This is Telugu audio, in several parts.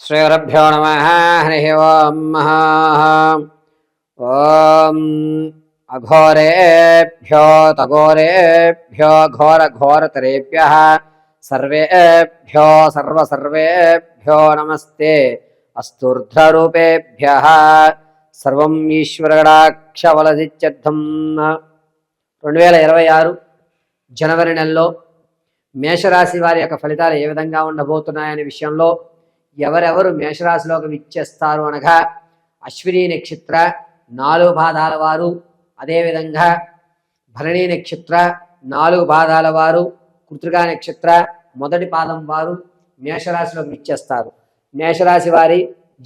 श्रीगुरुभ्यो नमः। हरिः ओम्। ओम अघोरेभ्यो तघोरेभ्यो घोरघोरतरेभ्यः सर्वेभ्यो सर्वेभ्यो नमस्ते अस्तूर्ध्वरूपेभ्यः सर्वं ఈశ్వరగడాక్షవలసిత్యర్థం 2026 జనవరి నెలలో మేషరాశి వారి యొక్క ఫలితాలు ఏ విధంగా ఉండబోతున్నాయనే విషయంలో ఎవరెవరు మేషరాశిలోకి విచ్చేస్తారు అనగా అశ్విని నక్షత్ర 4 పాదాల వారు, అదేవిధంగా భరణి నక్షత్ర 4 పాదాల వారు, కృత్తికా నక్షత్ర 1వ పాదం వారు మేషరాశిలోకి విచ్చేస్తారు. మేషరాశి వారి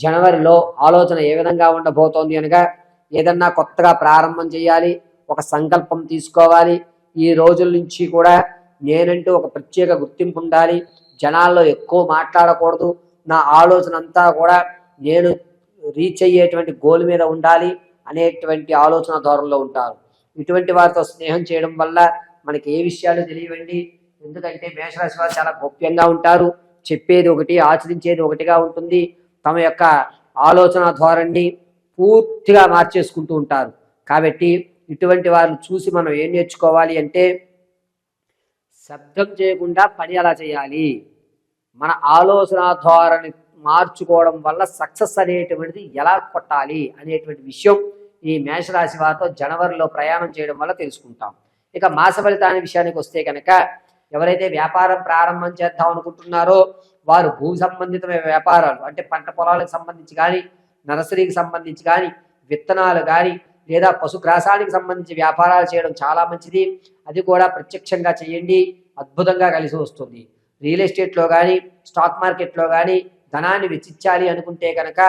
జనవరిలో ఆలోచన ఏ విధంగా ఉండబోతోంది అనగా ఏదన్నా కొత్తగా ప్రారంభం చేయాలి, ఒక సంకల్పం తీసుకోవాలి. ఈ రోజుల నుంచి కూడా నేనంటూ ఒక ప్రత్యేక గుర్తింపు ఉండాలి, జనాల్లో ఎక్కువ మాట్లాడకూడదు, నా ఆలోచన అంతా కూడా నేను రీచ్ అయ్యేటువంటి గోల్ మీద ఉండాలి అనేటువంటి ఆలోచన ధోరణిలో ఉంటారు. ఇటువంటి వారితో స్నేహం చేయడం వల్ల మనకి ఏ విషయాలు తెలియవండి. ఎందుకంటే మేషరాశి వారు చాలా గోప్యంగా ఉంటారు, చెప్పేది ఒకటి ఆచరించేది ఒకటిగా ఉంటుంది. తమ యొక్క ఆలోచన ధోరణిని పూర్తిగా మార్చేసుకుంటూ ఉంటారు. కాబట్టి ఇటువంటి వారిని చూసి మనం ఏం నేర్చుకోవాలి అంటే శబ్దం చేయకుండా పని ఎలా చేయాలి, మన ఆలోచన ధోరణి మార్చుకోవడం వల్ల సక్సెస్ అనేటువంటిది ఎలా కొట్టాలి అనేటువంటి విషయం ఈ మేషరాశి వారితో జనవరిలో ప్రయాణం చేయడం వల్ల తెలుసుకుంటాం. ఇక మాస ఫలితాన్ని విషయానికి వస్తే కనుక ఎవరైతే వ్యాపారం ప్రారంభం చేద్దాం అనుకుంటున్నారో వారు భూ సంబంధితమైన వ్యాపారాలు అంటే పంట పొలాలకు సంబంధించి కానీ, నర్సరీకి సంబంధించి కానీ, విత్తనాలు కానీ లేదా పశుగ్రాసానికి సంబంధించి వ్యాపారాలు చేయడం చాలా మంచిది. అది కూడా ప్రత్యక్షంగా చేయండి, అద్భుతంగా కలిసి వస్తుంది. రియల్ ఎస్టేట్లో కానీ స్టాక్ మార్కెట్లో కానీ ధనాన్ని వెచ్చించాలి అనుకుంటే కనుక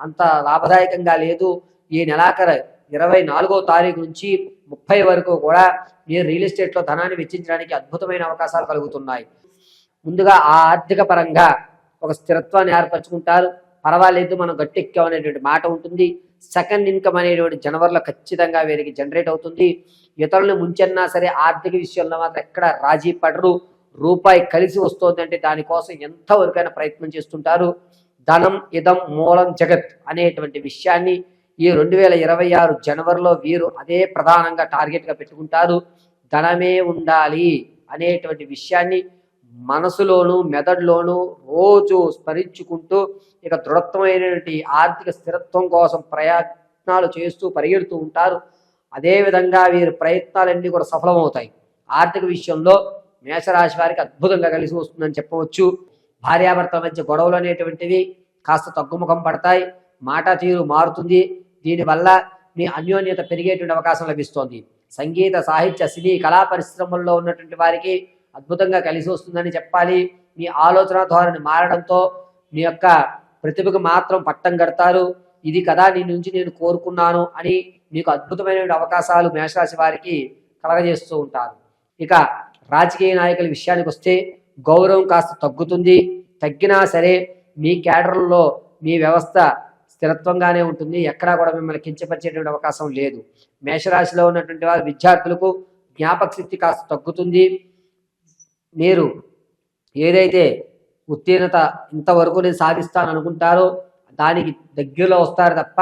అంత లాభదాయకంగా లేదు. ఈ నెలాఖరు 24వ తారీఖు నుంచి 30 వరకు కూడా మీరు రియల్ ఎస్టేట్లో ధనాన్ని వెచ్చించడానికి అద్భుతమైన అవకాశాలు కలుగుతున్నాయి. ముందుగా ఆ ఆర్థిక పరంగా ఒక స్థిరత్వాన్ని ఏర్పరచుకుంటారు. పర్వాలేదు, మనం గట్టెక్కాం అనేటువంటి మాట ఉంటుంది. సెకండ్ ఇన్కమ్ అనేటువంటి జనవరిలో ఖచ్చితంగా వీరికి జనరేట్ అవుతుంది. ఇతరులను ముంచెన్నా సరే ఆర్థిక విషయంలో మాత్రం ఎక్కడ రాజీ పడరు. రూపాయి కలిసి వస్తుందంటే దానికోసం ఎంతవరకైనా ప్రయత్నం చేస్తుంటారు. ధనం ఇదం మూలం జగత్ అనేటువంటి విషయాన్ని ఈ 2026 జనవరిలో వీరు అదే ప్రధానంగా టార్గెట్గా పెట్టుకుంటారు. ధనమే ఉండాలి అనేటువంటి విషయాన్ని మనసులోను మెదడులోను రోజు స్మరించుకుంటూ ఇక దృఢత్వమైనటువంటి ఆర్థిక స్థిరత్వం కోసం ప్రయత్నాలు చేస్తూ పరిగెడుతూ ఉంటారు. అదేవిధంగా వీరి ప్రయత్నాలన్నీ కూడా సఫలమవుతాయి. ఆర్థిక విషయంలో మేషరాశి వారికి అద్భుతంగా కలిసి వస్తుందని చెప్పవచ్చు. భార్యాభర్తల మధ్య గొడవలు అనేటువంటివి కాస్త తగ్గుముఖం పడతాయి, మాట తీరు మారుతుంది. దీనివల్ల మీ అన్యోన్యత పెరిగేటువంటి అవకాశం లభిస్తోంది. సంగీత సాహిత్య సినీ కళా పరిశ్రమల్లో ఉన్నటువంటి వారికి అద్భుతంగా కలిసి వస్తుందని చెప్పాలి. మీ ఆలోచన ధోరణి మారడంతో మీ యొక్క ప్రతిభకు మాత్రం పట్టం కడతారు. ఇది కదా నీ నుంచి నేను కోరుకున్నాను అని మీకు అద్భుతమైన అవకాశాలు మేషరాశి వారికి కలగజేస్తూ ఉంటారు. ఇక రాజకీయ నాయకుల విషయానికి వస్తే గౌరవం కాస్త తగ్గుతుంది. తగ్గినా సరే మీ క్యాడర్లో మీ వ్యవస్థ స్థిరత్వంగానే ఉంటుంది, ఎక్కడా కూడా మిమ్మల్ని కించపరిచేటువంటి అవకాశం లేదు. మేషరాశిలో ఉన్నటువంటి వారి విద్యార్థులకు జ్ఞాపక శక్తి కాస్త తగ్గుతుంది. మీరు ఏదైతే ఉత్తీర్ణత ఇంతవరకు నేను సాధిస్తాను అనుకుంటారో దానికి దగ్గరలో వస్తారు తప్ప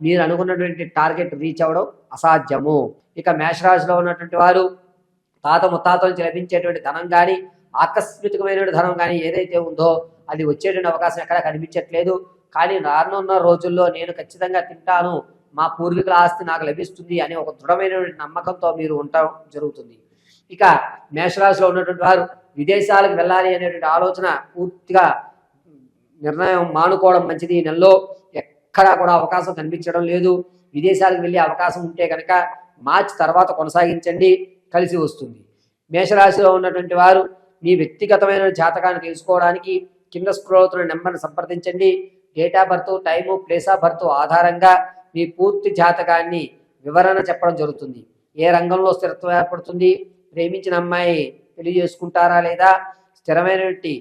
మీరు అనుకున్నటువంటి టార్గెట్ రీచ్ అవ్వడం అసాధ్యము. ఇక మేషరాశిలో ఉన్నటువంటి వారు తాత ముత్తాతల నుంచి లభించేటువంటి ధనం కానీ, ఆకస్మికమైన ధనం కానీ ఏదైతే ఉందో అది వచ్చేటువంటి అవకాశం ఎక్కడా కనిపించట్లేదు. కానీ రానున్న రోజుల్లో నేను ఖచ్చితంగా తింటాను, మా పూర్వీకుల ఆస్తి నాకు లభిస్తుంది అనే ఒక దృఢమైనటువంటి నమ్మకంతో మీరు ఉండటం జరుగుతుంది. ఇక మేషరాశిలో ఉన్నటువంటి వారు విదేశాలకు వెళ్ళాలి అనేటువంటి ఆలోచన పూర్తిగా నిర్ణయం మానుకోవడం మంచిది. ఈ నెలలో ఎక్కడా కూడా అవకాశం కనిపించడం లేదు. విదేశాలకు వెళ్ళే అవకాశం ఉంటే కనుక మార్చి తర్వాత కొనసాగించండి, కలిసి వస్తుంది. మేషరాశిలో ఉన్నటువంటి వారు మీ వ్యక్తిగతమైన జాతకాన్ని తెలుసుకోవడానికి కింద స్క్రోల్ అవుతున్న నెంబర్ని సంప్రదించండి. Date of birth, time, place of birth ఆధారంగా మీ పూర్తి జాతకాన్ని వివరణ చెప్పడం జరుగుతుంది. ఏ రంగంలో స్థిరత్వం ఏర్పడుతుంది, ప్రేమించిన అమ్మాయి పెళ్లి చేసుకుంటారా లేదా, స్థిరమైనటువంటి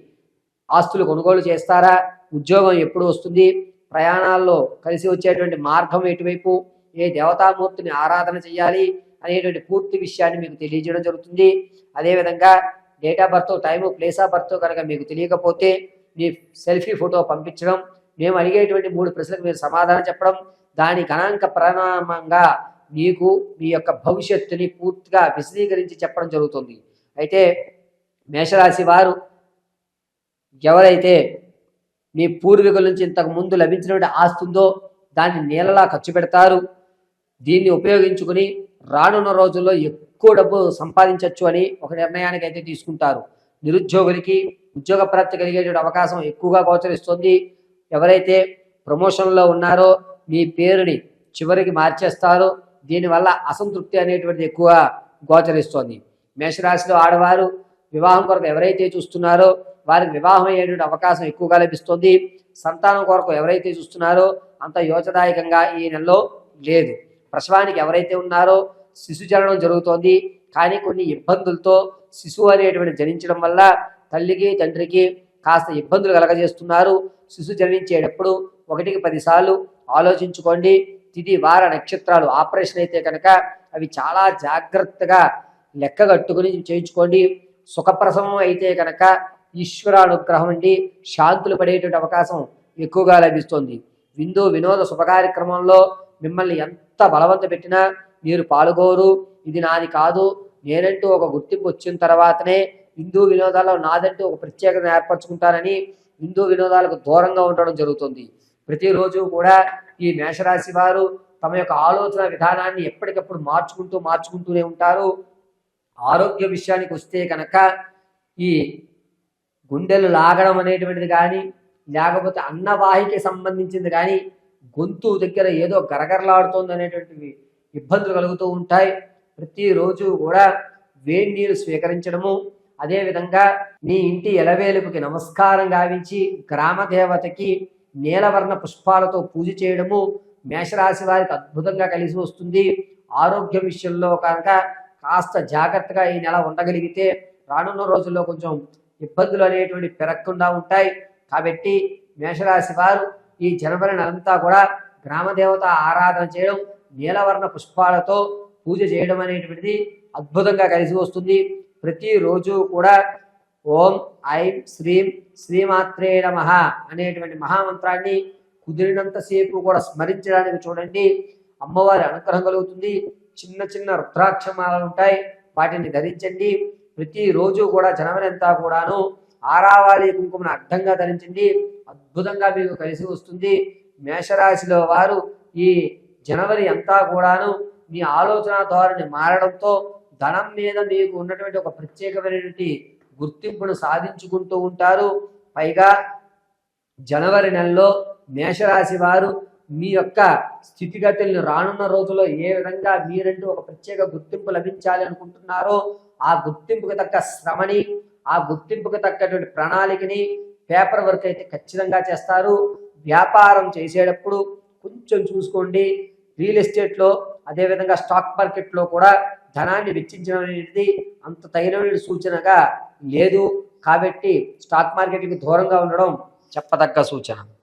ఆస్తులు కొనుగోలు చేస్తారా, ఉద్యోగం ఎప్పుడు వస్తుంది, ప్రయాణాల్లో కలిసి వచ్చేటువంటి మార్గం ఎటువైపు, ఏ దేవతామూర్తిని ఆరాధన చేయాలి అనేటువంటి పూర్తి విషయాన్ని మీకు తెలియజేయడం జరుగుతుంది. అదేవిధంగా date of birth, time, place of birth కనుక మీకు తెలియకపోతే మీ సెల్ఫీ ఫోటో పంపించడం, మేము అడిగేటువంటి 3 ప్రశ్నలకు మీరు సమాధానం చెప్పడం, దాని గణాంక పరిణామంగా మీకు మీ యొక్క భవిష్యత్తుని పూర్తిగా విశదీకరించి చెప్పడం జరుగుతుంది. అయితే మేషరాశి వారు ఎవరైతే మీ పూర్వీకుల నుంచి ఇంతకు ముందు లభించినటువంటి ఆస్తి ఉందో దాన్ని నీళ్ళలా ఖర్చు పెడతారు. దీన్ని ఉపయోగించుకుని రానున్న రోజుల్లో ఎక్కువ డబ్బు సంపాదించవచ్చు అని ఒక నిర్ణయానికి అయితే తీసుకుంటారు. నిరుద్యోగులకి ఉద్యోగ ప్రాప్తి కలిగేటువంటి అవకాశం ఎక్కువగా గోచరిస్తుంది. ఎవరైతే ప్రమోషన్లో ఉన్నారో మీ పేరుని చివరికి మార్చేస్తారో దీనివల్ల అసంతృప్తి అనేటువంటిది ఎక్కువ గోచరిస్తోంది. మేషరాశిలో ఆడవారు వివాహం కొరకు ఎవరైతే చూస్తున్నారో వారికి వివాహం అయ్యేటువంటి అవకాశం ఎక్కువగా లభిస్తుంది. సంతానం కొరకు ఎవరైతే చూస్తున్నారో అంత యోచదాయకంగా ఈ నెలలో లేదు. ప్రసవానికి ఎవరైతే ఉన్నారో శిశు జననం జరుగుతోంది. కానీ కొన్ని ఇబ్బందులతో శిశువు అనేటువంటి జనించడం వల్ల తల్లికి తండ్రికి కాస్త ఇబ్బందులు కలగజేస్తున్నారు. శిశు జనించేటప్పుడు 1కి 10 సార్లు ఆలోచించుకోండి. తిథి వార నక్షత్రాలు ఆపరేషన్ అయితే కనుక అవి చాలా జాగ్రత్తగా లెక్కగట్టుకుని చేయించుకోండి. సుఖప్రసవం అయితే కనుక ఈశ్వరానుగ్రహం అండి శాంతులు పడేటువంటి అవకాశం ఎక్కువగా లభిస్తుంది. విందు వినోద శుభకార్యక్రమంలో మిమ్మల్ని ఎంత బలవంత పెట్టినా మీరు పాల్గోరు. ఇది నాది కాదు, నేనంటూ ఒక గుర్తింపు వచ్చిన తర్వాతనే హిందూ వినోదాల్లో నాదంటూ ఒక ప్రత్యేకత ఏర్పరచుకుంటారని హిందూ వినోదాలకు దూరంగా ఉండడం జరుగుతుంది. ప్రతిరోజు కూడా ఈ మేషరాశి వారు తమ యొక్క ఆలోచన విధానాన్ని ఎప్పటికప్పుడు మార్చుకుంటూనే ఉంటారు. ఆరోగ్య విషయానికి వస్తే కనుక ఈ గుండెలు లాగడం అనేటువంటిది కానీ లేకపోతే అన్నవాహికి సంబంధించింది కానీ గొంతు దగ్గర ఏదో గరగరలాడుతోంది అనేటువంటివి ఇబ్బందులు కలుగుతూ ఉంటాయి. ప్రతిరోజు కూడా వేడి నీరు స్వీకరించడము, అదేవిధంగా మీ ఇంటి ఎలవేలుపుకి నమస్కారం గావించి గ్రామ దేవతకి నీలవర్ణ పుష్పాలతో పూజ చేయడము మేషరాశి వారికి అద్భుతంగా కలిసి వస్తుంది. ఆరోగ్య విషయంలో కనుక కాస్త జాగ్రత్తగా ఈ నెల ఉండగలిగితే రానున్న రోజుల్లో కొంచెం ఇబ్బందులు అనేటువంటి పెరగకుండా ఉంటాయి. కాబట్టి మేషరాశి వారు ఈ జనవరి నెలంతా కూడా గ్రామదేవత ఆరాధన చేయడం, నీలవర్ణ పుష్పాలతో పూజ చేయడం అనేటువంటిది అద్భుతంగా కలిసి వస్తుంది. ప్రతిరోజు కూడా ఓం ఐం శ్రీం శ్రీమాత్రే నమః అనేటువంటి మహామంత్రాన్ని కుదిరినంతసేపు కూడా స్మరించడానికి చూడండి. అమ్మవారి అనుగ్రహం కలుగుతుంది. చిన్న చిన్న రుద్రాక్షమాలు ఉంటాయి, వాటిని ధరించండి. ప్రతిరోజు కూడా జనవరి అంతా కూడాను ఆరావాలి కుంకుమను అర్థంగా ధరించండి. అద్భుతంగా మీకు కలిసి వస్తుంది. మేషరాశిలో వారు ఈ జనవరి అంతా కూడాను మీ ఆలోచన ధోరణి మారడంతో ధనం మీద మీకు ఉన్నటువంటి ఒక ప్రత్యేకమైనటువంటి గుర్తింపును సాధించుకుంటూ ఉంటారు. పైగా జనవరి నెలలో మేషరాశి వారు మీ యొక్క స్థితిగతులను రానున్న రోజుల్లో ఏ విధంగా మీరంటూ ఒక ప్రత్యేక గుర్తింపు లభించాలి అనుకుంటున్నారో ఆ గుర్తింపుకు తగ్గ శ్రమని, ఆ గుర్తింపుకు తగ్గటువంటి ప్రణాళికని పేపర్ వర్క్ అయితే ఖచ్చితంగా చేస్తారు. వ్యాపారం చేసేటప్పుడు కొంచెం చూసుకోండి. రియల్ ఎస్టేట్లో అదేవిధంగా స్టాక్ మార్కెట్లో కూడా ధనాన్ని వెచ్చించడం అనేది అంత తగిన సూచనగా లేదు. కాబట్టి స్టాక్ మార్కెట్కి దూరంగా ఉండడం చెప్పదగ్గ సూచన.